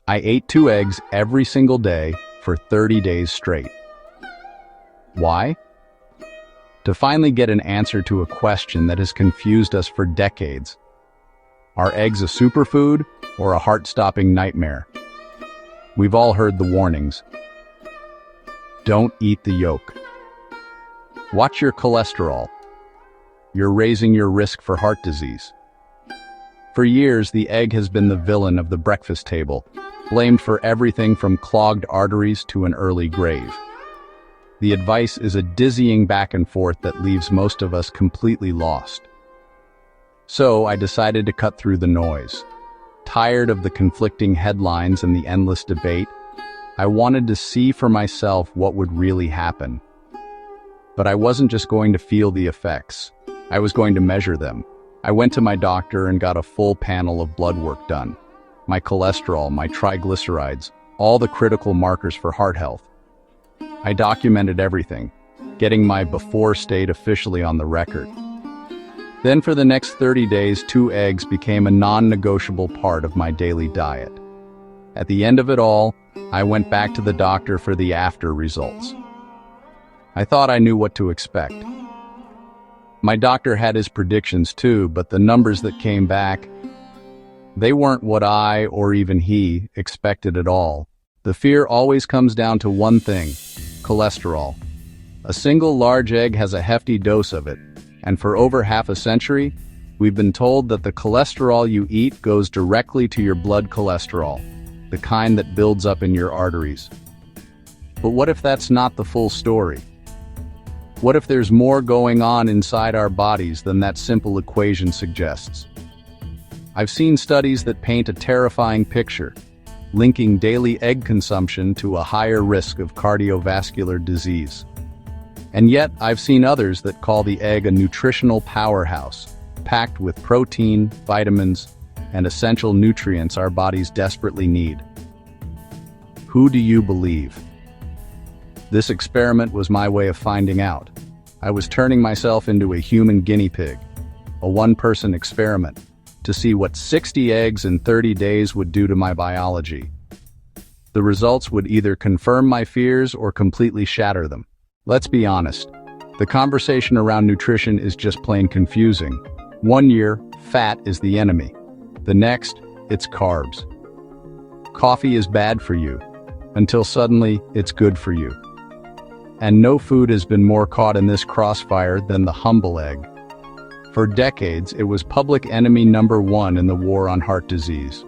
I ate 2 eggs every single day for 30 days straight. Why? To finally get an answer to a question that has confused us for decades. Are eggs a superfood or a heart-stopping nightmare? We've all heard the warnings. Don't eat the yolk. Watch your cholesterol. You're raising your risk for heart disease. For years, the egg has been the villain of the breakfast table, blamed for everything from clogged arteries to an early grave. The advice is a dizzying back and forth that leaves most of us completely lost. So I decided to cut through the noise. Tired of the conflicting headlines and the endless debate, I wanted to see for myself what would really happen. But I wasn't just going to feel the effects. I was going to measure them. I went to my doctor and got a full panel of blood work done. My cholesterol, my triglycerides, all the critical markers for heart health. I documented everything, getting my before state officially on the record. Then for the next 30 days, 2 eggs became a non-negotiable part of my daily diet. At the end of it all, I went back to the doctor for the after results. I thought I knew what to expect. My doctor had his predictions too, but the numbers that came back, they weren't what I, or even he, expected at all. The fear always comes down to one thing: cholesterol. A single large egg has a hefty dose of it, and for over half a century, we've been told that the cholesterol you eat goes directly to your blood cholesterol, the kind that builds up in your arteries. But what if that's not the full story? What if there's more going on inside our bodies than that simple equation suggests? I've seen studies that paint a terrifying picture, linking daily egg consumption to a higher risk of cardiovascular disease. And yet, I've seen others that call the egg a nutritional powerhouse, packed with protein, vitamins, and essential nutrients our bodies desperately need. Who do you believe? This experiment was my way of finding out. I was turning myself into a human guinea pig, a one-person experiment, to see what 60 eggs in 30 days would do to my biology. The results would either confirm my fears or completely shatter them. Let's be honest, the conversation around nutrition is just plain confusing. One year, fat is the enemy. The next, it's carbs. Coffee is bad for you, until suddenly it's good for you. And no food has been more caught in this crossfire than the humble egg. For decades, it was public enemy number 1 in the war on heart disease.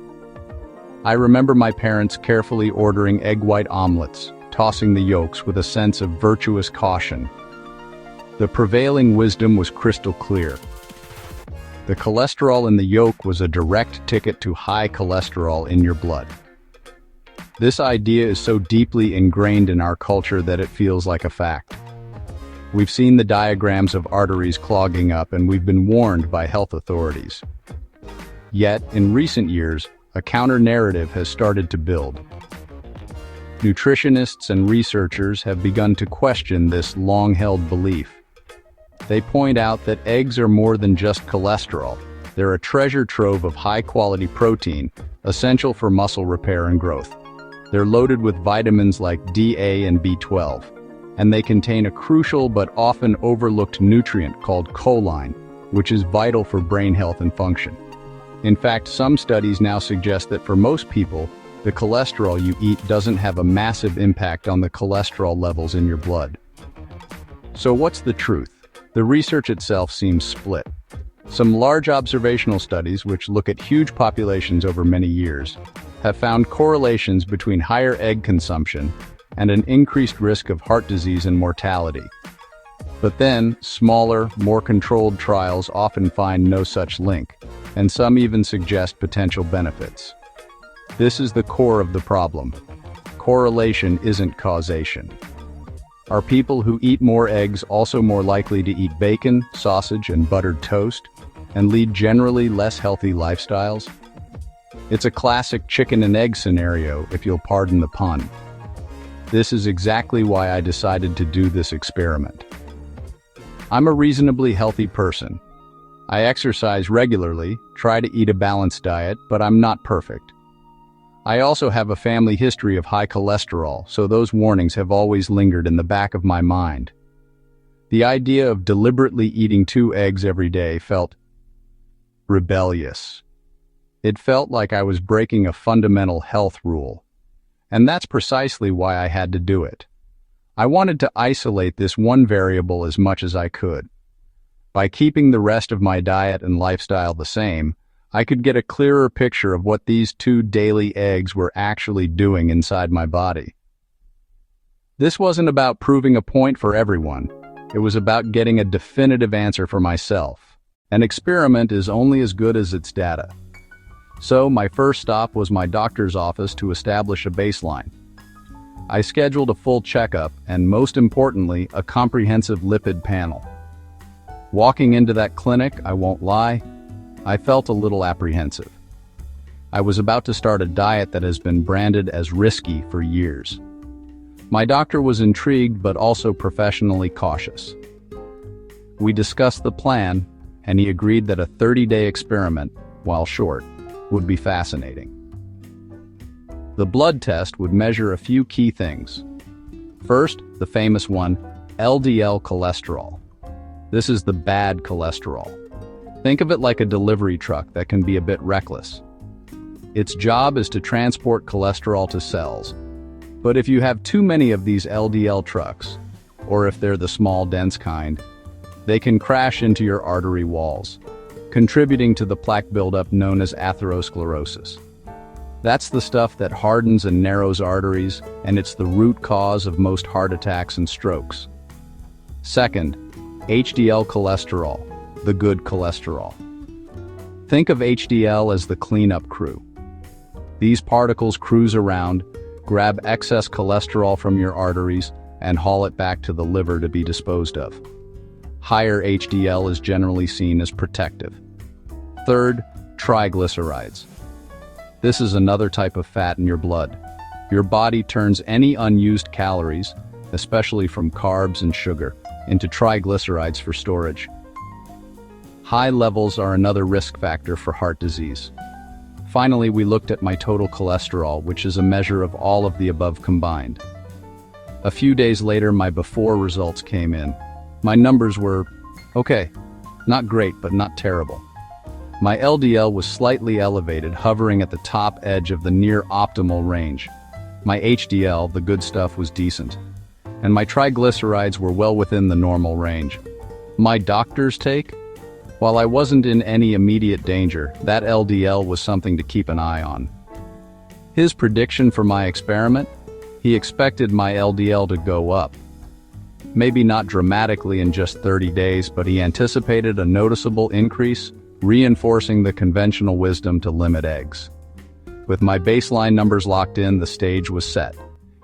I remember my parents carefully ordering egg white omelets, tossing the yolks with a sense of virtuous caution. The prevailing wisdom was crystal clear. The cholesterol in the yolk was a direct ticket to high cholesterol in your blood. This idea is so deeply ingrained in our culture that it feels like a fact. We've seen the diagrams of arteries clogging up, and we've been warned by health authorities. Yet, in recent years, a counter-narrative has started to build. Nutritionists and researchers have begun to question this long-held belief. They point out that eggs are more than just cholesterol. They're a treasure trove of high-quality protein, essential for muscle repair and growth. They're loaded with vitamins like D, A, and B12. And they contain a crucial but often overlooked nutrient called choline, which is vital for brain health and function. In fact, some studies now suggest that for most people, the cholesterol you eat doesn't have a massive impact on the cholesterol levels in your blood. So what's the truth? The research itself seems split. Some large observational studies, which look at huge populations over many years, have found correlations between higher egg consumption and an increased risk of heart disease and mortality. But then, smaller, more controlled trials often find no such link, and some even suggest potential benefits. This is the core of the problem. Correlation isn't causation. Are people who eat more eggs also more likely to eat bacon, sausage, and buttered toast, and lead generally less healthy lifestyles? It's a classic chicken and egg scenario, if you'll pardon the pun. This is exactly why I decided to do this experiment. I'm a reasonably healthy person. I exercise regularly, try to eat a balanced diet, but I'm not perfect. I also have a family history of high cholesterol, so those warnings have always lingered in the back of my mind. The idea of deliberately eating 2 eggs every day felt rebellious. It felt like I was breaking a fundamental health rule. And that's precisely why I had to do it. I wanted to isolate this one variable as much as I could. By keeping the rest of my diet and lifestyle the same, I could get a clearer picture of what these 2 daily eggs were actually doing inside my body. This wasn't about proving a point for everyone. It was about getting a definitive answer for myself. An experiment is only as good as its data. So my first stop was my doctor's office to establish a baseline. I scheduled a full checkup and, most importantly, a comprehensive lipid panel. Walking into that clinic, I won't lie, I felt a little apprehensive. I was about to start a diet that has been branded as risky for years. My doctor was intrigued but also professionally cautious. We discussed the plan, and he agreed that a 30-day experiment, while short, would be fascinating. The blood test would measure a few key things. First, the famous one, LDL cholesterol. This is the bad cholesterol. Think of it like a delivery truck that can be a bit reckless. Its job is to transport cholesterol to cells. But if you have too many of these LDL trucks, or if they're the small, dense kind, they can crash into your artery walls, contributing to the plaque buildup known as atherosclerosis. That's the stuff that hardens and narrows arteries, and it's the root cause of most heart attacks and strokes. Second, HDL cholesterol, the good cholesterol. Think of HDL as the cleanup crew. These particles cruise around, grab excess cholesterol from your arteries, and haul it back to the liver to be disposed of. Higher HDL is generally seen as protective. Third, triglycerides. This is another type of fat in your blood. Your body turns any unused calories, especially from carbs and sugar, into triglycerides for storage. High levels are another risk factor for heart disease. Finally, we looked at my total cholesterol, which is a measure of all of the above combined. A few days later, my before results came in. My numbers were, okay, not great, but not terrible. My LDL was slightly elevated, hovering at the top edge of the near optimal range. My HDL, the good stuff, was decent. And my triglycerides were well within the normal range. My doctor's take? While I wasn't in any immediate danger, that LDL was something to keep an eye on. His prediction for my experiment? He expected my LDL to go up. Maybe not dramatically in just 30 days, but he anticipated a noticeable increase, reinforcing the conventional wisdom to limit eggs. With my baseline numbers locked in, the stage was set.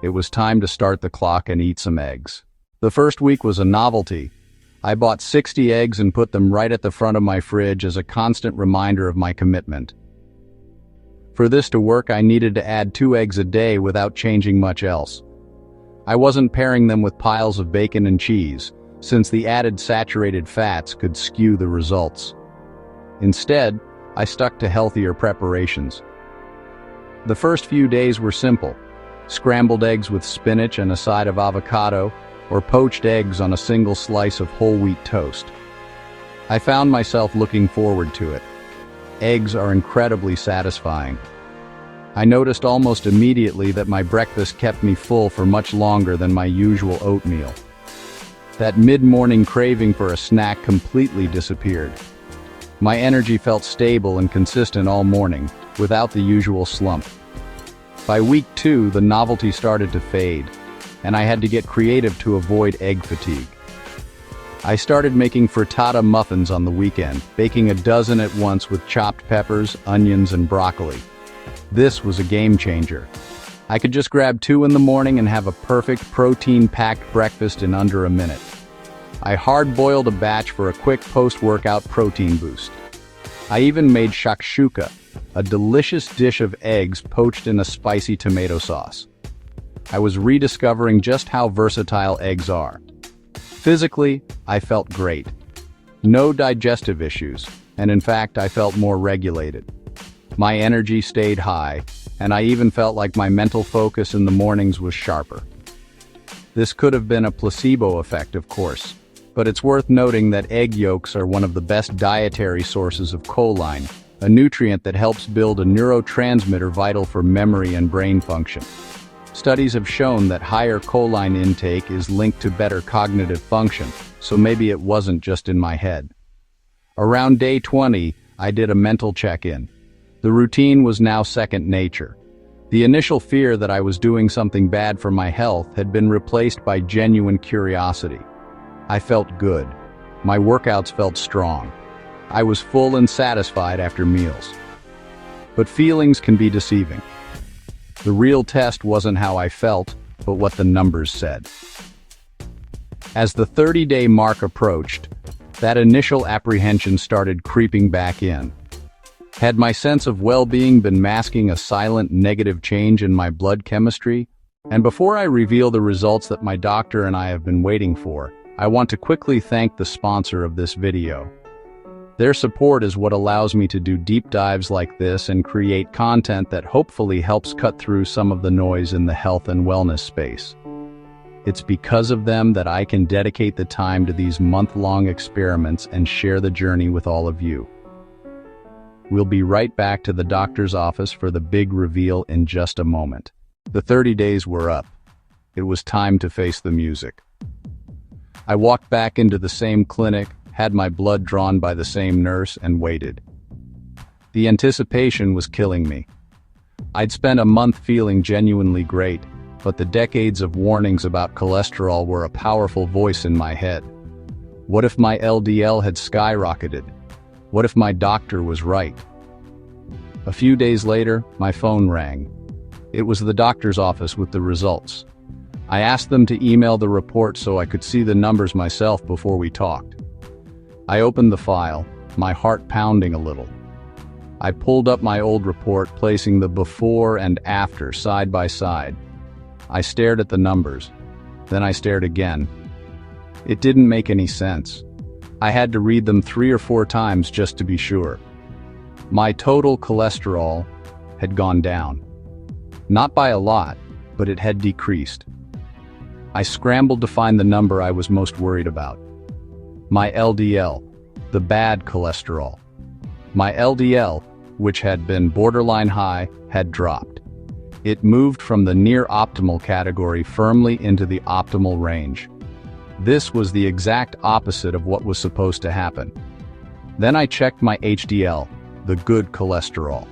It was time to start the clock and eat some eggs. The first week was a novelty. I bought 60 eggs and put them right at the front of my fridge as a constant reminder of my commitment. For this to work, I needed to add 2 eggs a day without changing much else. I wasn't pairing them with piles of bacon and cheese, since the added saturated fats could skew the results. Instead, I stuck to healthier preparations. The first few days were simple: scrambled eggs with spinach and a side of avocado, or poached eggs on a single slice of whole wheat toast. I found myself looking forward to it. Eggs are incredibly satisfying. I noticed almost immediately that my breakfast kept me full for much longer than my usual oatmeal. That mid-morning craving for a snack completely disappeared. My energy felt stable and consistent all morning, without the usual slump. By week 2, the novelty started to fade, and I had to get creative to avoid egg fatigue. I started making frittata muffins on the weekend, baking a dozen at once with chopped peppers, onions, and broccoli. This was a game changer. I could just grab 2 in the morning and have a perfect protein-packed breakfast in under a minute. I hard-boiled a batch for a quick post-workout protein boost. I even made shakshuka, a delicious dish of eggs poached in a spicy tomato sauce. I was rediscovering just how versatile eggs are. Physically, I felt great. No digestive issues, and in fact, I felt more regulated. My energy stayed high, and I even felt like my mental focus in the mornings was sharper. This could have been a placebo effect, of course, but it's worth noting that egg yolks are one of the best dietary sources of choline, a nutrient that helps build a neurotransmitter vital for memory and brain function. Studies have shown that higher choline intake is linked to better cognitive function, so maybe it wasn't just in my head. Around day 20, I did a mental check-in. The routine was now second nature. The initial fear that I was doing something bad for my health had been replaced by genuine curiosity. I felt good. My workouts felt strong. I was full and satisfied after meals. But feelings can be deceiving. The real test wasn't how I felt, but what the numbers said. As the 30-day mark approached, that initial apprehension started creeping back in. Had my sense of well-being been masking a silent negative change in my blood chemistry? And before I reveal the results that my doctor and I have been waiting for, I want to quickly thank the sponsor of this video. Their support is what allows me to do deep dives like this and create content that hopefully helps cut through some of the noise in the health and wellness space. It's because of them that I can dedicate the time to these month-long experiments and share the journey with all of you. We'll be right back to the doctor's office for the big reveal in just a moment. The 30 days were up. It was time to face the music. I walked back into the same clinic, had my blood drawn by the same nurse, and waited. The anticipation was killing me. I'd spent a month feeling genuinely great, but the decades of warnings about cholesterol were a powerful voice in my head. What if my LDL had skyrocketed? What if my doctor was right? A few days later, my phone rang. It was the doctor's office with the results. I asked them to email the report so I could see the numbers myself before we talked. I opened the file, my heart pounding a little. I pulled up my old report, placing the before and after side by side. I stared at the numbers. Then I stared again. It didn't make any sense. I had to read them 3 or 4 times just to be sure. My total cholesterol had gone down. Not by a lot, but it had decreased. I scrambled to find the number I was most worried about. My LDL, the bad cholesterol. My LDL, which had been borderline high, had dropped. It moved from the near optimal category firmly into the optimal range. This was the exact opposite of what was supposed to happen. Then I checked my HDL, the good cholesterol.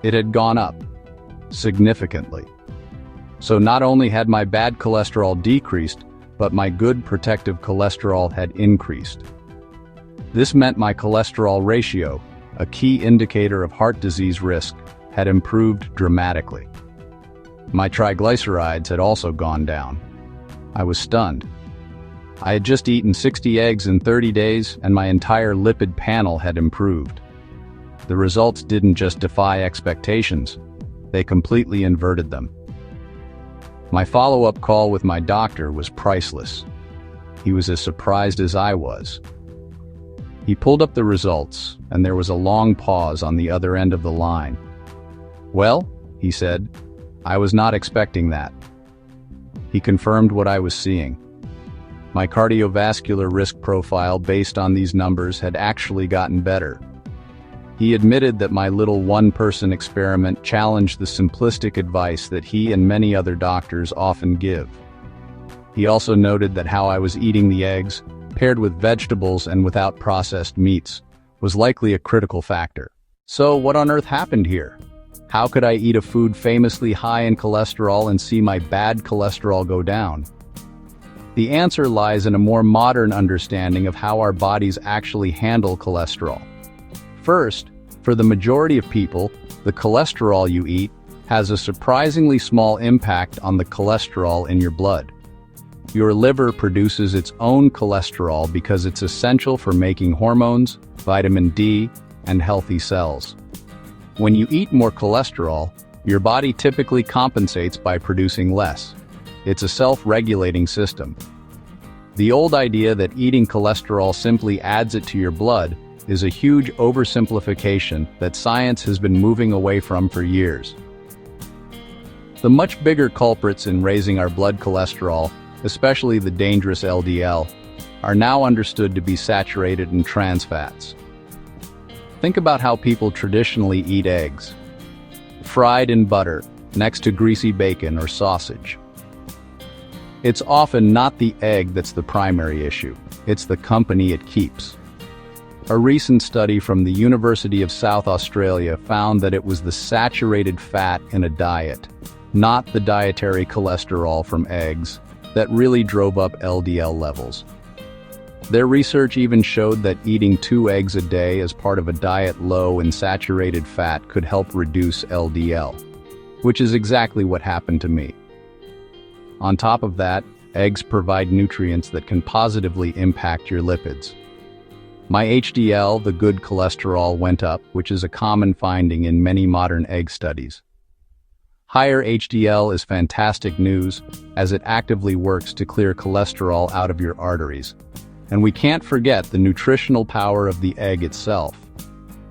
It had gone up, significantly. So not only had my bad cholesterol decreased, but my good protective cholesterol had increased. This meant my cholesterol ratio, a key indicator of heart disease risk, had improved dramatically. My triglycerides had also gone down. I was stunned. I had just eaten 60 eggs in 30 days, and my entire lipid panel had improved. The results didn't just defy expectations, they completely inverted them. My follow-up call with my doctor was priceless. He was as surprised as I was. He pulled up the results, and there was a long pause on the other end of the line. "Well," he said, "I was not expecting that." He confirmed what I was seeing. My cardiovascular risk profile based on these numbers had actually gotten better. He admitted that my little one-person experiment challenged the simplistic advice that he and many other doctors often give. He also noted that how I was eating the eggs, paired with vegetables and without processed meats, was likely a critical factor. So what on earth happened here? How could I eat a food famously high in cholesterol and see my bad cholesterol go down? The answer lies in a more modern understanding of how our bodies actually handle cholesterol. First, for the majority of people, the cholesterol you eat has a surprisingly small impact on the cholesterol in your blood. Your liver produces its own cholesterol because it's essential for making hormones, vitamin D, and healthy cells. When you eat more cholesterol, your body typically compensates by producing less. It's a self-regulating system. The old idea that eating cholesterol simply adds it to your blood is a huge oversimplification that science has been moving away from for years. The much bigger culprits in raising our blood cholesterol, especially the dangerous LDL, are now understood to be saturated in trans fats. Think about how people traditionally eat eggs. Fried in butter, next to greasy bacon or sausage. It's often not the egg that's the primary issue, it's the company it keeps. A recent study from the University of South Australia found that it was the saturated fat in a diet, not the dietary cholesterol from eggs, that really drove up LDL levels. Their research even showed that eating 2 eggs a day as part of a diet low in saturated fat could help reduce LDL, which is exactly what happened to me. On top of that, eggs provide nutrients that can positively impact your lipids. My HDL, the good cholesterol, went up, which is a common finding in many modern egg studies. Higher HDL is fantastic news, as it actively works to clear cholesterol out of your arteries. And we can't forget the nutritional power of the egg itself.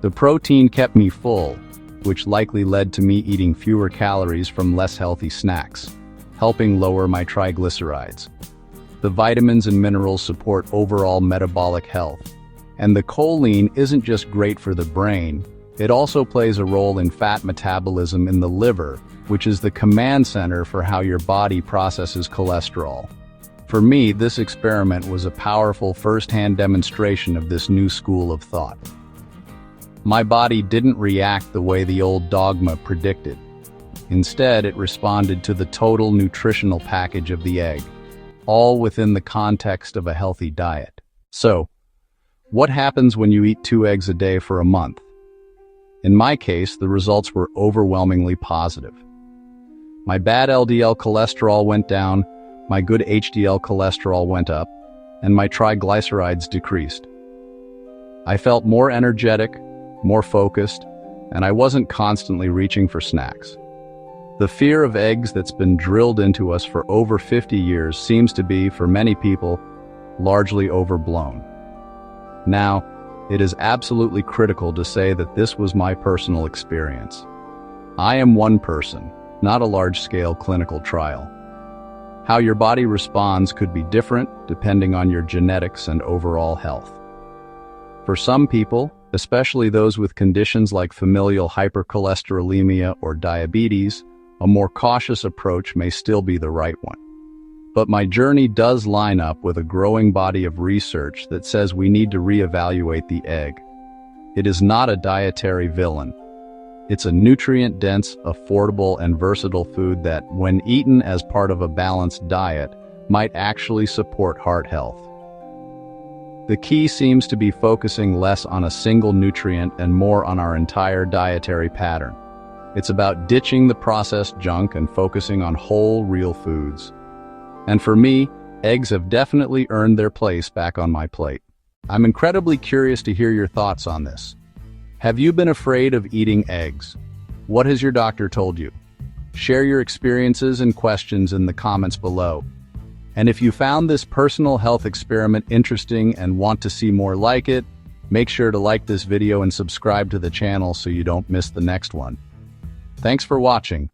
The protein kept me full, which likely led to me eating fewer calories from less healthy snacks, helping lower my triglycerides. The vitamins and minerals support overall metabolic health. And the choline isn't just great for the brain, it also plays a role in fat metabolism in the liver, which is the command center for how your body processes cholesterol. For me, this experiment was a powerful first-hand demonstration of this new school of thought. My body didn't react the way the old dogma predicted. Instead, it responded to the total nutritional package of the egg, all within the context of a healthy diet. So, what happens when you eat 2 eggs a day for a month? In my case, the results were overwhelmingly positive. My bad LDL cholesterol went down, my good HDL cholesterol went up, and my triglycerides decreased. I felt more energetic, more focused, and I wasn't constantly reaching for snacks. The fear of eggs that's been drilled into us for over 50 years seems to be, for many people, largely overblown. Now, it is absolutely critical to say that this was my personal experience. I am one person, not a large-scale clinical trial. How your body responds could be different depending on your genetics and overall health. For some people, especially those with conditions like familial hypercholesterolemia or diabetes, a more cautious approach may still be the right one. But my journey does line up with a growing body of research that says we need to reevaluate the egg. It is not a dietary villain. It's a nutrient-dense, affordable, and versatile food that, when eaten as part of a balanced diet, might actually support heart health. The key seems to be focusing less on a single nutrient and more on our entire dietary pattern. It's about ditching the processed junk and focusing on whole, real foods. And for me, eggs have definitely earned their place back on my plate. I'm incredibly curious to hear your thoughts on this. Have you been afraid of eating eggs? What has your doctor told you? Share your experiences and questions in the comments below. And if you found this personal health experiment interesting and want to see more like it, make sure to like this video and subscribe to the channel so you don't miss the next one. Thanks for watching.